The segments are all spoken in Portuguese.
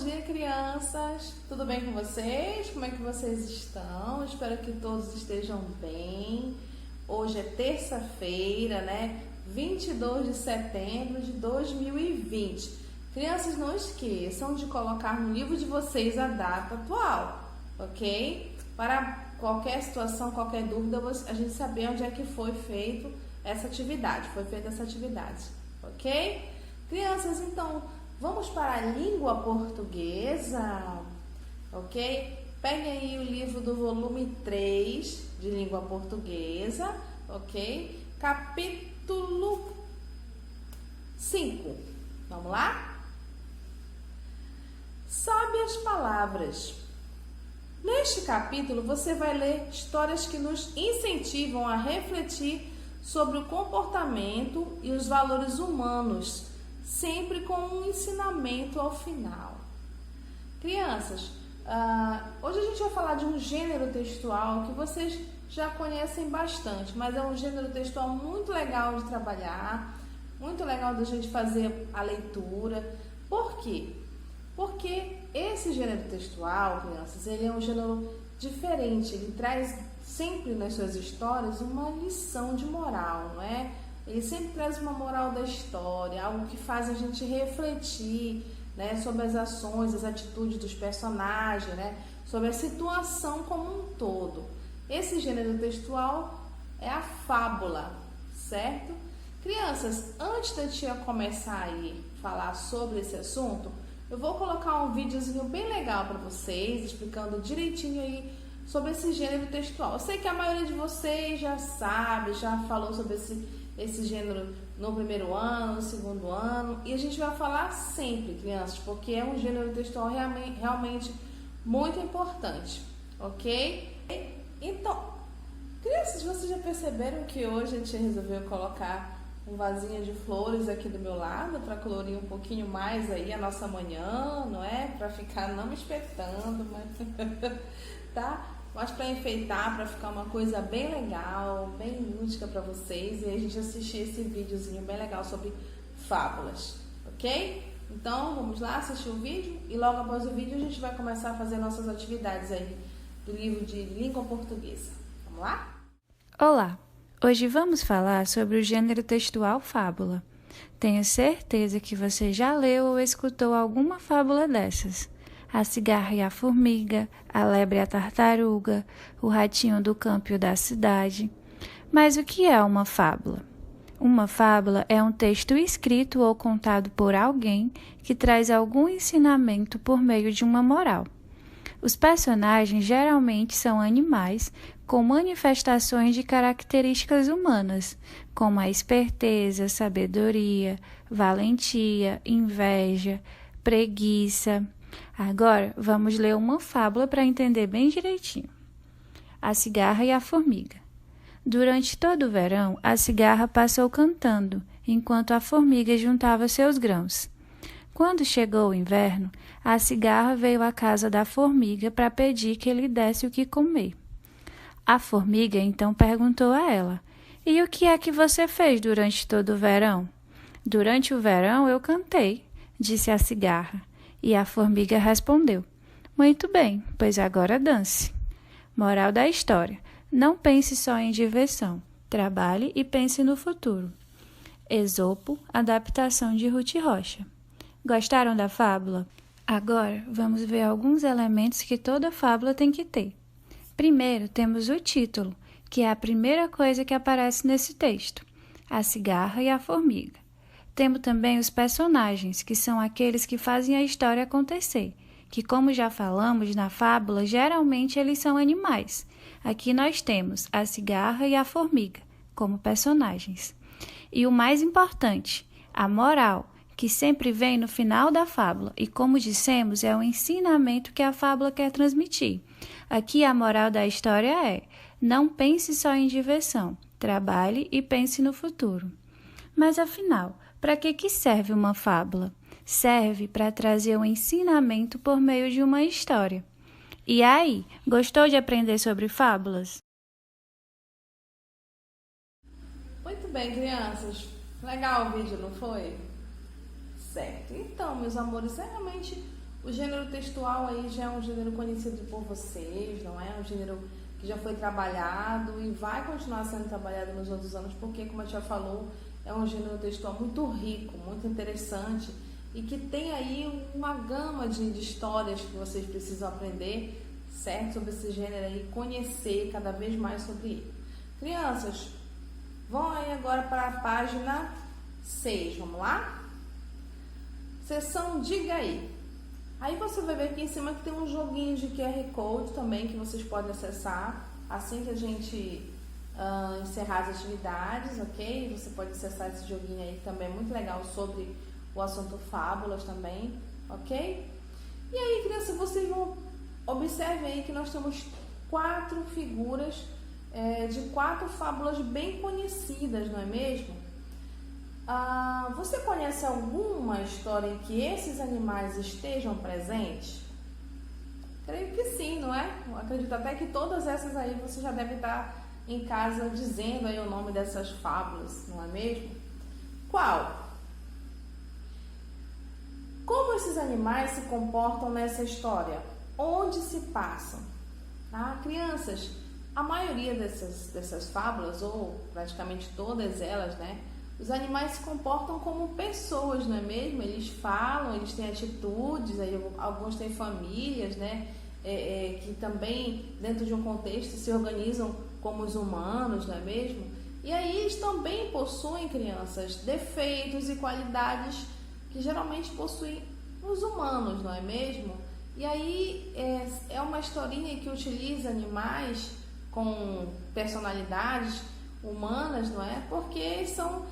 dia, crianças! Tudo bem com vocês? Como é que vocês estão? Espero que todos estejam bem. Hoje é terça-feira, né? 22 de setembro de 2020. Crianças, não esqueçam de colocar no livro de vocês a data atual, ok? Para qualquer situação, qualquer dúvida, a gente saber onde é que foi feita essa atividade, ok? Crianças, então, vamos para a língua portuguesa, ok? Peguem aí o livro do volume 3 de língua portuguesa, ok? Capítulo 5. Vamos lá? Sabe as palavras. Neste capítulo, você vai ler histórias que nos incentivam a refletir sobre o comportamento e os valores humanos, sempre com um ensinamento ao final. Crianças, hoje a gente vai falar de um gênero textual que vocês já conhecem bastante, mas é um gênero textual muito legal de trabalhar, muito legal da gente fazer a leitura. Por quê? Porque esse gênero textual, crianças, ele é um gênero diferente, ele traz sempre nas suas histórias uma lição de moral, não é? Ele sempre traz uma moral da história, algo que faz a gente refletir, né, sobre as ações, as atitudes dos personagens, né, sobre a situação como um todo. Esse gênero textual é a fábula, certo? Crianças, antes da tia começar aí a falar sobre esse assunto, eu vou colocar um videozinho bem legal para vocês, explicando direitinho aí sobre esse gênero textual. Eu sei que a maioria de vocês já sabe, já falou sobre esse gênero no primeiro ano, no segundo ano, e a gente vai falar sempre, crianças, porque é um gênero textual realmente muito importante, ok? Então, crianças, vocês já perceberam que hoje a gente resolveu colocar um vasinho de flores aqui do meu lado para colorir um pouquinho mais aí a nossa manhã, não é? Para ficar não me espetando, mas tá? Mas para enfeitar, para ficar uma coisa bem legal, bem lúdica para vocês, e a gente assistir esse videozinho bem legal sobre fábulas, ok? Então, vamos lá assistir o vídeo e logo após o vídeo a gente vai começar a fazer nossas atividades aí do livro de língua portuguesa. Vamos lá? Olá! Hoje vamos falar sobre o gênero textual fábula. Tenho certeza que você já leu ou escutou alguma fábula dessas. A cigarra e a formiga, a lebre e a tartaruga, o ratinho do campo e o da cidade. Mas o que é uma fábula? Uma fábula é um texto escrito ou contado por alguém que traz algum ensinamento por meio de uma moral. Os personagens geralmente são animais com manifestações de características humanas, como a esperteza, sabedoria, valentia, inveja, preguiça. Agora, vamos ler uma fábula para entender bem direitinho. A cigarra e a formiga. Durante todo o verão, a cigarra passou cantando, enquanto a formiga juntava seus grãos. Quando chegou o inverno, a cigarra veio à casa da formiga para pedir que lhe desse o que comer. A formiga então perguntou a ela: "E o que é que você fez durante todo o verão?" "Durante o verão eu cantei", disse a cigarra. E a formiga respondeu: "Muito bem, pois agora dance." Moral da história: não pense só em diversão, trabalhe e pense no futuro. Esopo, adaptação de Ruth Rocha. Gostaram da fábula? Agora vamos ver alguns elementos que toda fábula tem que ter. Primeiro temos o título, que é a primeira coisa que aparece nesse texto: a cigarra e a formiga. Temos também os personagens, que são aqueles que fazem a história acontecer, que, como já falamos na fábula, geralmente eles são animais. Aqui nós temos a cigarra e a formiga como personagens. E o mais importante, a moral, que sempre vem no final da fábula, e como dissemos, é o ensinamento que a fábula quer transmitir. Aqui a moral da história é: não pense só em diversão, trabalhe e pense no futuro. Mas afinal, para que serve uma fábula? Serve para trazer um ensinamento por meio de uma história. E aí, gostou de aprender sobre fábulas? Muito bem, crianças. Legal o vídeo, não foi? Certo. Então, meus amores, é realmente O gênero textual aí já é um gênero conhecido por vocês, não é? Um gênero que já foi trabalhado e vai continuar sendo trabalhado nos outros anos, porque, como a gente já falou, é um gênero textual muito rico, muito interessante e que tem aí uma gama de histórias que vocês precisam aprender, certo? Sobre esse gênero aí, conhecer cada vez mais sobre ele. Crianças, vão aí agora para a página 6, vamos lá? Seção Diga Aí. Aí você vai ver aqui em cima que tem um joguinho de QR Code também que vocês podem acessar assim que a gente encerrar as atividades, ok? Você pode acessar esse joguinho aí também, muito legal, sobre o assunto fábulas também, ok? E aí, criança, vocês vão observar aí que nós temos 4 figuras de 4 fábulas bem conhecidas, não é mesmo? Você conhece alguma história em que esses animais estejam presentes? Creio que sim, não é? Eu acredito até que todas essas aí você já deve estar em casa dizendo aí o nome dessas fábulas, não é mesmo? Qual? Como esses animais se comportam nessa história? Onde se passam? Crianças, a maioria dessas fábulas, ou praticamente todas elas, né? Os animais se comportam como pessoas, não é mesmo? Eles falam, eles têm atitudes, aí alguns têm famílias, né? Que também, dentro de um contexto, se organizam como os humanos, não é mesmo? E aí eles também possuem, crianças, defeitos e qualidades que geralmente possuem os humanos, não é mesmo? E aí é uma historinha que utiliza animais com personalidades humanas, não é? Porque são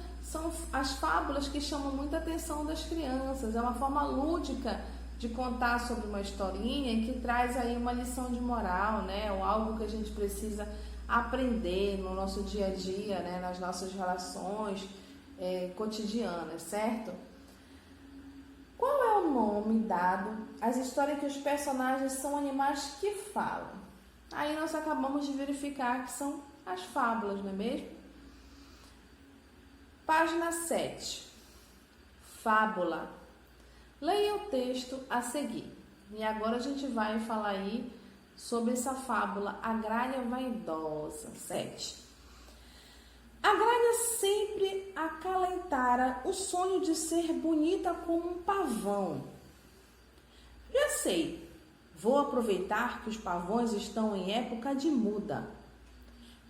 as fábulas que chamam muita atenção das crianças. É uma forma lúdica de contar sobre uma historinha que traz aí uma lição de moral, né? Ou algo que a gente precisa aprender no nosso dia a dia, né? Nas nossas relações cotidianas, certo? Qual é o nome dado às histórias que os personagens são animais que falam? Aí nós acabamos de verificar que são as fábulas, não é mesmo? Página 7. Fábula. Leia o texto a seguir. E agora a gente vai falar aí sobre essa fábula, a Gralha Vaidosa. 7. A Gralha sempre acalentara o sonho de ser bonita como um pavão. Já sei, vou aproveitar que os pavões estão em época de muda.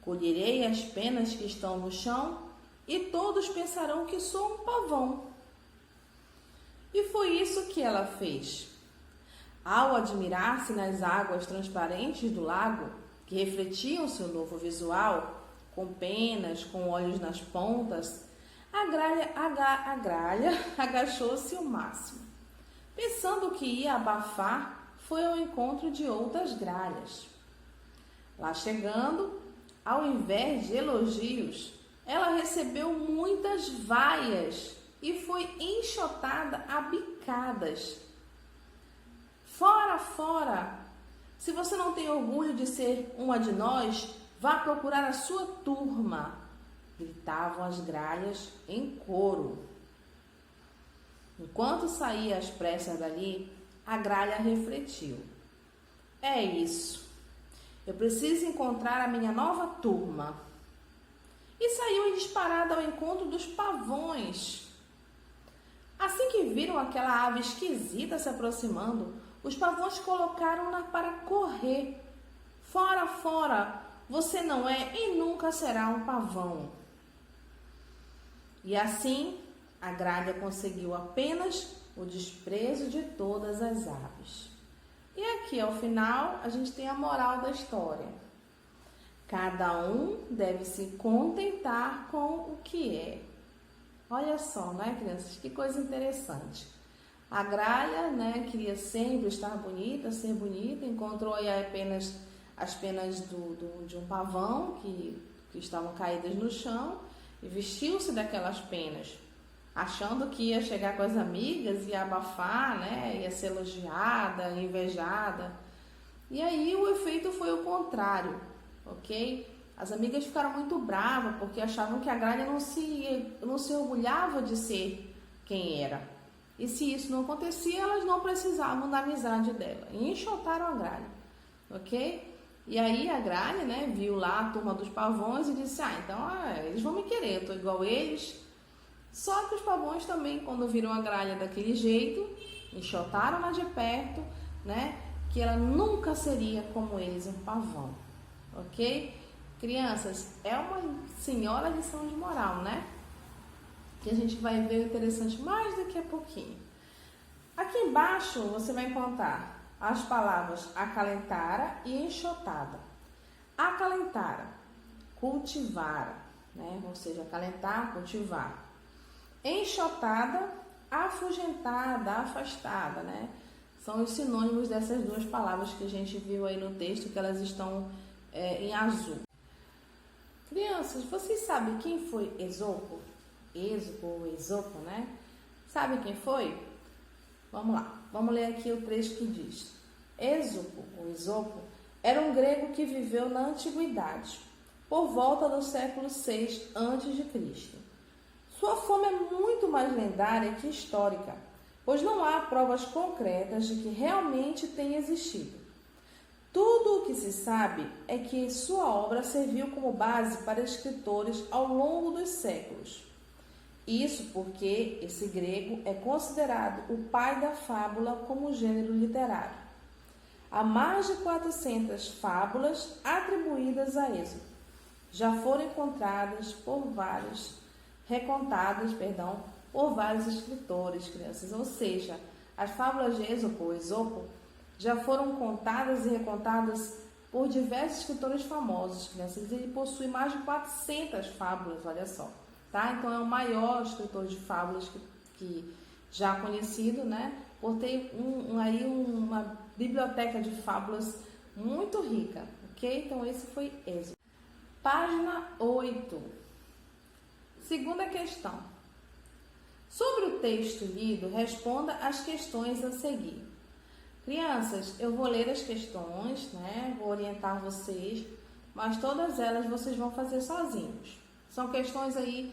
Colherei as penas que estão no chão e todos pensarão que sou um pavão. E foi isso que ela fez. Ao admirar-se nas águas transparentes do lago, que refletiam seu novo visual, com penas, com olhos nas pontas, a gralha agachou-se o máximo. Pensando que ia abafar, foi ao encontro de outras gralhas. Lá chegando, ao invés de elogios, ela recebeu muitas vaias e foi enxotada a bicadas. Fora, fora! Se você não tem orgulho de ser uma de nós, vá procurar a sua turma, gritavam as gralhas em coro. Enquanto saía às pressas dali, a gralha refletiu. É isso. Eu preciso encontrar a minha nova turma. E saiu em disparada ao encontro dos pavões. Assim que viram aquela ave esquisita se aproximando, os pavões colocaram-na para correr. Fora, fora! Você não é e nunca será um pavão. E assim, a gralha conseguiu apenas o desprezo de todas as aves. E aqui, ao final, a gente tem a moral da história. Cada um deve se contentar com o que é. Olha só, né, crianças? Que coisa interessante. A gralha, né, queria sempre estar bonita, ser bonita, encontrou aí apenas as penas de um pavão que estavam caídas no chão e vestiu-se daquelas penas, achando que ia chegar com as amigas, ia abafar, né, ia ser elogiada, invejada. E aí o efeito foi o contrário, ok? As amigas ficaram muito bravas porque achavam que a gralha não se orgulhava de ser quem era. E se isso não acontecia, elas não precisavam da amizade dela. E enxotaram a gralha, ok? E aí a gralha, né, viu lá a turma dos pavões e disse, eles vão me querer, eu tô igual eles. Só que os pavões também, quando viram a gralha daquele jeito, enxotaram lá de perto, né, que ela nunca seria como eles, um pavão, ok? Crianças, é uma senhora lição de moral, né? Que a gente vai ver o interessante mais daqui a pouquinho. Aqui embaixo você vai encontrar as palavras acalentara e enxotada. Acalentara, cultivara, né? Ou seja, acalentar, cultivar. Enxotada, afugentada, afastada, né? São os sinônimos dessas duas palavras que a gente viu aí no texto, que elas estão em azul. Crianças, vocês sabem quem foi Esopo? Esopo, né? Sabe quem foi? Vamos lá, vamos ler aqui o trecho que diz. Esopo, era um grego que viveu na antiguidade, por volta do século VI a.C. Sua fama é muito mais lendária que histórica, pois não há provas concretas de que realmente tenha existido. Tudo o que se sabe é que sua obra serviu como base para escritores ao longo dos séculos. Isso porque esse grego é considerado o pai da fábula como gênero literário. Há mais de 400 fábulas atribuídas a Êxodo. Já foram recontadas por vários escritores, crianças. Ou seja, as fábulas de Esopo já foram contadas e recontadas por diversos escritores famosos, crianças. Ele possui mais de 400 fábulas, olha só. Tá? Então é o maior escritor de fábulas que já conhecido, né? Por ter uma biblioteca de fábulas muito rica, ok? Então esse foi Êxodo. Página 8. Segunda questão. Sobre o texto lido, responda as questões a seguir. Crianças, eu vou ler as questões, né? Vou orientar vocês, mas todas elas vocês vão fazer sozinhos. São questões aí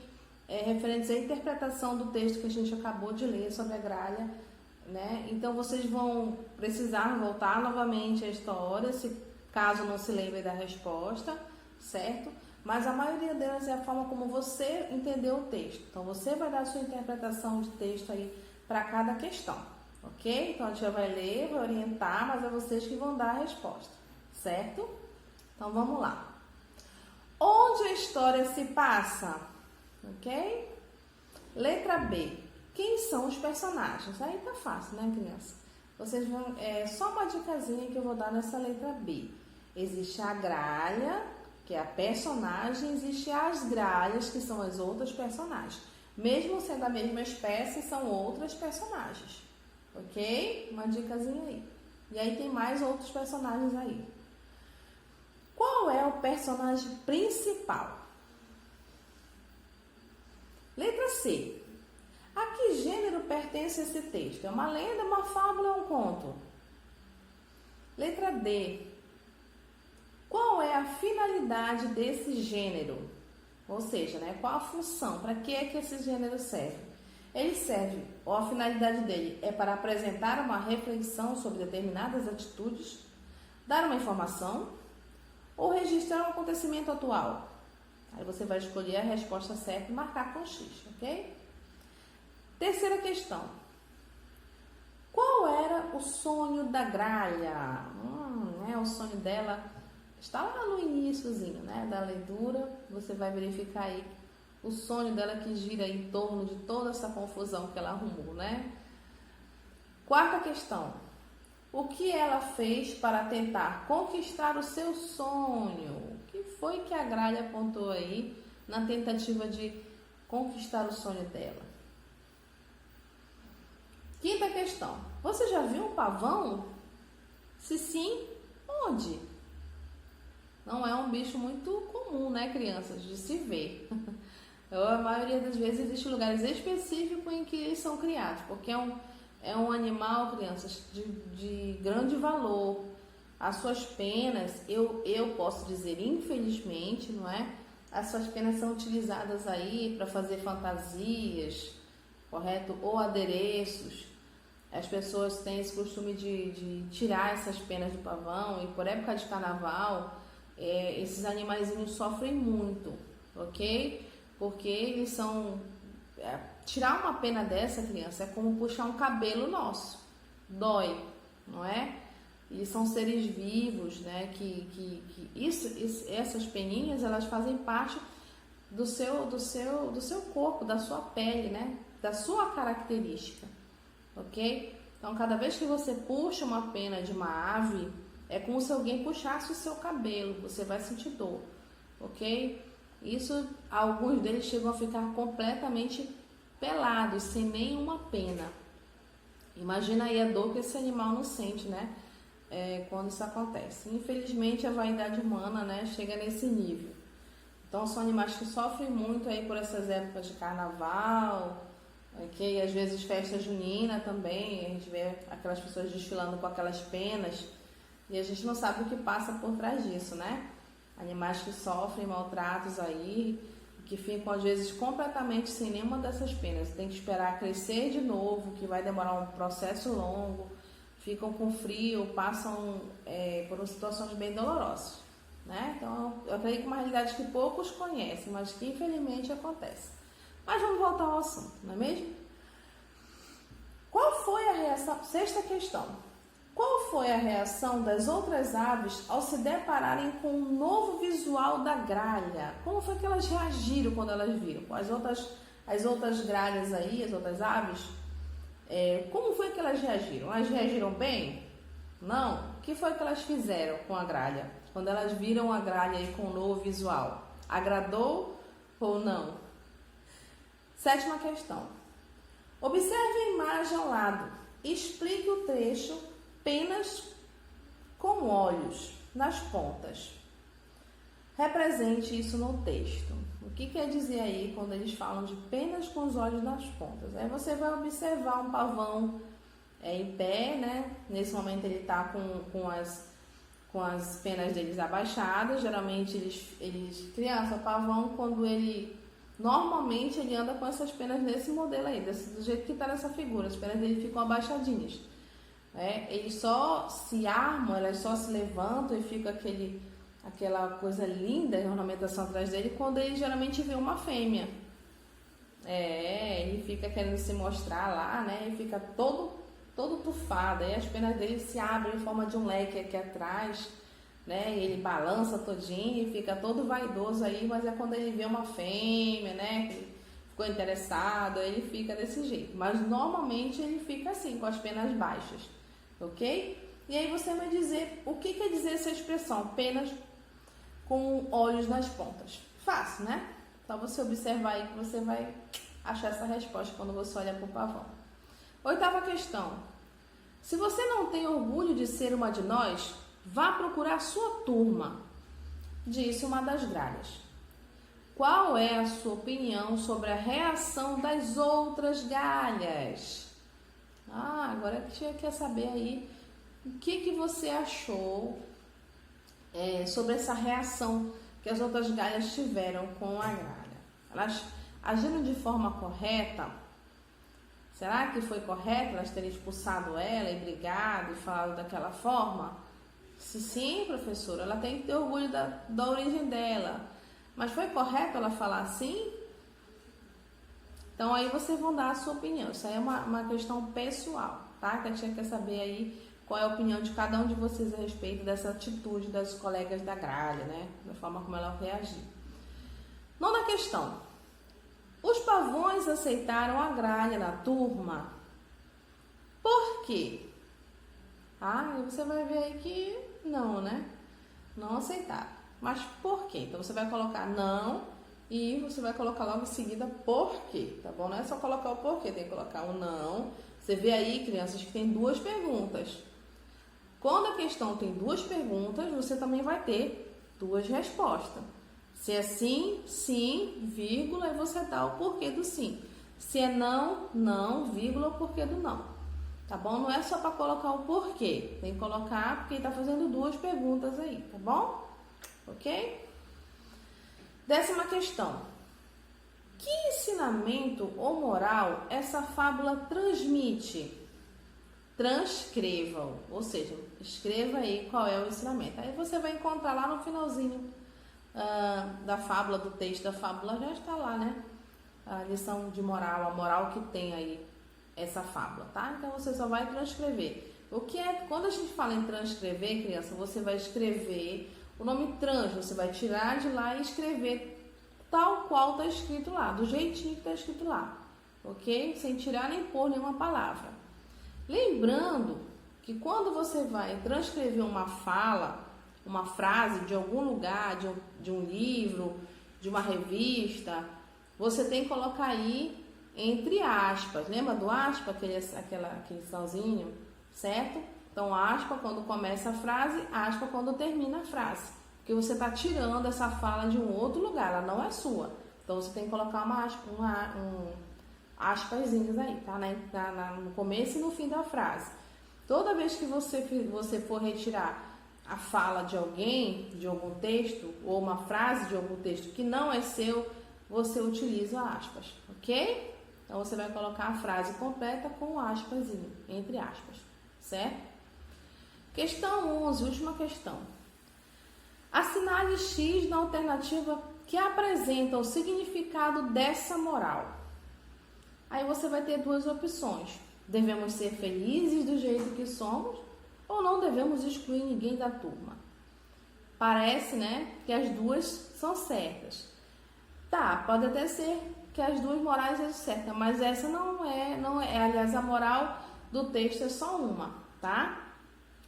referentes à interpretação do texto que a gente acabou de ler sobre a gralha, né? Então vocês vão precisar voltar novamente à história, se caso não se lembre da resposta, certo? Mas a maioria delas é a forma como você entendeu o texto. Então você vai dar a sua interpretação de texto aí para cada questão, ok? Então a tia vai ler, vai orientar, mas é vocês que vão dar a resposta, certo? Então vamos lá. Onde a história se passa? Ok? Letra B. Quem são os personagens? Aí tá fácil, né, criança? Vocês vão... só uma dicasinha que eu vou dar nessa letra B. Existe a gralha, que é a personagem. Existe as gralhas, que são as outras personagens. Mesmo sendo a mesma espécie, são outras personagens. Ok? Uma dicasinha aí. E aí tem mais outros personagens aí. Qual é o personagem principal? Letra C. A que gênero pertence esse texto? É uma lenda, uma fábula ou um conto? Letra D. Qual é a finalidade desse gênero? Ou seja, né, qual a função? Para que é que esse gênero serve? Ele serve, ou a finalidade dele é para apresentar uma reflexão sobre determinadas atitudes, dar uma informação ou registrar um acontecimento atual. Aí você vai escolher a resposta certa e marcar com X, ok? Terceira questão. Qual era o sonho da gralha? O sonho dela está lá no iniciozinho, né, da leitura. Você vai verificar aí o sonho dela que gira em torno de toda essa confusão que ela arrumou, né? Quarta questão. O que ela fez para tentar conquistar o seu sonho? O que foi que a gralha apontou aí na tentativa de conquistar o sonho dela? Quinta questão. Você já viu um pavão? Se sim, onde? Não é um bicho muito comum, né, crianças, de se ver. A maioria das vezes existem lugares específicos em que eles são criados, porque é um animal, crianças, de grande valor. As suas penas, eu posso dizer, infelizmente, não é? As suas penas são utilizadas aí para fazer fantasias, correto? Ou adereços. As pessoas têm esse costume de tirar essas penas do pavão, e por época de carnaval, esses animaizinhos sofrem muito, ok? Porque eles são... tirar uma pena dessa, criança, é como puxar um cabelo nosso. Dói, não é? E são seres vivos, né? Essas peninhas, elas fazem parte do seu corpo, da sua pele, né? Da sua característica, ok? Então, cada vez que você puxa uma pena de uma ave, é como se alguém puxasse o seu cabelo, você vai sentir dor, ok? Isso, alguns deles chegam a ficar completamente pelados, sem nenhuma pena. Imagina aí a dor que esse animal não sente, né? Quando isso acontece. Infelizmente, a vaidade humana, né, chega nesse nível. Então, são animais que sofrem muito aí por essas épocas de carnaval, ok? Às vezes festa junina também, a gente vê aquelas pessoas desfilando com aquelas penas e a gente não sabe o que passa por trás disso, né? Animais que sofrem maltratos aí, que ficam às vezes completamente sem nenhuma dessas penas. Tem que esperar crescer de novo, que vai demorar um processo longo, ficam com frio, passam por situações bem dolorosas, né? Então, eu acredito que é uma realidade que poucos conhecem, mas que infelizmente acontece. Mas vamos voltar ao assunto, não é mesmo? Qual foi a reação? Sexta questão. Qual foi a reação das outras aves ao se depararem com um novo visual da gralha? Como foi que elas reagiram quando elas viram? As outras gralhas aí, as outras aves, como foi que elas reagiram? Elas reagiram bem? Não? O que foi que elas fizeram com a gralha? Quando elas viram a gralha aí com um novo visual? Agradou ou não? Sétima questão. Observe a imagem ao lado. Explique o trecho penas com olhos nas pontas. Represente isso no texto. O que quer dizer aí quando eles falam de penas com os olhos nas pontas? Aí você vai observar um pavão em pé, né? Nesse momento ele está com as penas deles abaixadas. Geralmente criança, o pavão, quando normalmente ele anda com essas penas nesse modelo aí, do jeito que está nessa figura. As penas dele ficam abaixadinhas. Eles só se armam, elas só se levantam e fica aquela coisa linda, a ornamentação atrás dele, quando ele geralmente vê uma fêmea. Ele fica querendo se mostrar lá, né? Ele fica todo tufado. Aí as penas dele se abrem em forma de um leque aqui atrás, né? E ele balança todinho e fica todo vaidoso aí, mas é quando ele vê uma fêmea, né? Que ele ficou interessado, aí ele fica desse jeito. Mas normalmente ele fica assim, com as penas baixas, ok? E aí você vai dizer, o que quer dizer essa expressão? Penas com olhos nas pontas. Fácil, né? Só você observar aí que você vai achar essa resposta quando você olha para o pavão. Oitava questão. Se você não tem orgulho de ser uma de nós, vá procurar sua turma, disse uma das gralhas. Qual é a sua opinião sobre a reação das outras galhas? Agora a gente quer saber aí o que você achou sobre essa reação que as outras galhas tiveram com a gralha. Elas agiram de forma correta? Será que foi correto elas terem expulsado ela e brigado e falado daquela forma? Se sim, professora, ela tem que ter orgulho da origem dela. Mas foi correto ela falar assim? Então aí vocês vão dar a sua opinião. Isso aí é uma questão pessoal, tá? Que a tia quer saber aí qual é a opinião de cada um de vocês a respeito dessa atitude das colegas da gralha, né? Da forma como ela reagiu. Nona questão. Os pavões aceitaram a gralha na turma. Por quê? Você vai ver aí que não, né? Não aceitaram. Mas por quê? Então você vai colocar não e você vai colocar logo em seguida por quê, tá bom? Não é só colocar o porquê, tem que colocar o não. Você vê aí, crianças, que tem duas perguntas. Quando a questão tem duas perguntas, você também vai ter duas respostas. Se é sim, sim, vírgula, e você dá o porquê do sim. Se é não, não, vírgula, o porquê do não. Tá bom? Não é só para colocar o porquê. Tem que colocar porque está fazendo duas perguntas aí, tá bom? Ok? 10ª questão. Que ensinamento ou moral essa fábula transmite? Transcrevam, ou seja, escreva aí qual é o ensinamento. Aí você vai encontrar lá no finalzinho da fábula, do texto da fábula, já está lá, né? A lição de moral, a moral que tem aí essa fábula, tá? Então você só vai transcrever. O que é, quando a gente fala em transcrever, criança, você vai escrever o nome trans, você vai tirar de lá e escrever tal qual está escrito lá, do jeitinho que está escrito lá, ok? Sem tirar nem pôr nenhuma palavra. Lembrando que quando você vai transcrever uma fala, uma frase de algum lugar, de um livro, de uma revista, você tem que colocar aí entre aspas. Lembra do aspa, aquele sinalzinho, certo? Então, aspa quando começa a frase, aspa quando termina a frase. Porque você está tirando essa fala de um outro lugar, ela não é sua. Então, você tem que colocar aspazinhas aí, tá? No começo e no fim da frase. Toda vez que você for retirar a fala de alguém, de algum texto, ou uma frase de algum texto que não é seu, você utiliza aspas, ok? Então, você vai colocar a frase completa com aspazinho, entre aspas, certo? Questão 11, última questão. Assinale X na alternativa que apresenta o significado dessa moral. Aí você vai ter duas opções. Devemos ser felizes do jeito que somos ou não devemos excluir ninguém da turma? Parece, né, que as duas são certas. Tá, pode até ser que as duas morais sejam certas, mas essa não é. Aliás, a moral do texto é só uma, tá?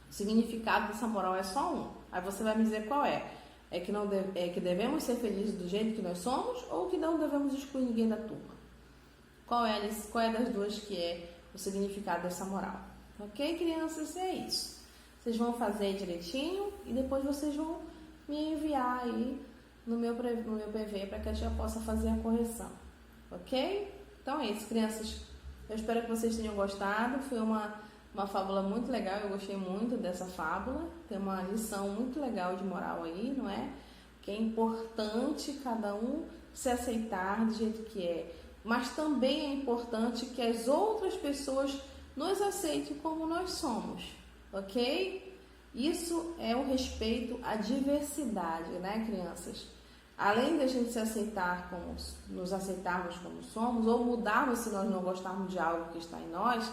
O significado dessa moral é só um. Aí você vai me dizer qual é. É que devemos ser felizes do jeito que nós somos ou que não devemos excluir ninguém da turma? Qual é das duas que é o significado dessa moral? Ok, crianças? É isso. Vocês vão fazer direitinho e depois vocês vão me enviar aí no meu PV para que a tia possa fazer a correção. Ok? Então é isso, crianças. Eu espero que vocês tenham gostado. Foi uma fábula muito legal. Eu gostei muito dessa fábula. Tem uma lição muito legal de moral aí, não é? Que é importante cada um se aceitar do jeito que é. Mas também é importante que as outras pessoas nos aceitem como nós somos, ok? Isso é o respeito à diversidade, né, crianças? Além de a gente se aceitar nos aceitarmos como somos, ou mudarmos se nós não gostarmos de algo que está em nós,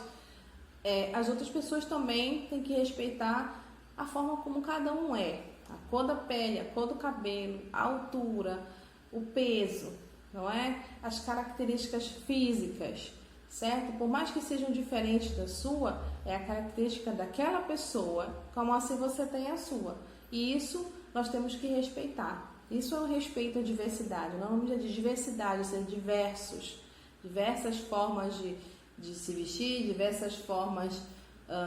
as outras pessoas também têm que respeitar a forma como cada um é. A cor da pele, a cor do cabelo, a altura, o peso, não é? As características físicas, certo? Por mais que sejam diferentes da sua, é a característica daquela pessoa, como assim você tem a sua. E isso nós temos que respeitar. Isso é o respeito à diversidade. Não vamos dizer de diversidade, ou seja, diversas formas de se vestir, diversas formas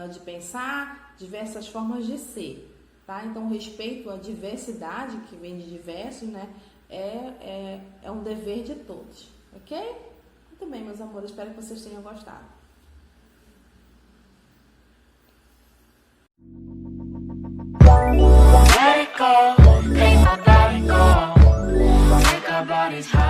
de pensar, diversas formas de ser, tá? Então, o respeito à diversidade, que vem de diversos, né? É um dever de todos, ok? Muito bem, meus amores, espero que vocês tenham gostado. Let it go, let my body go. Make our bodies high.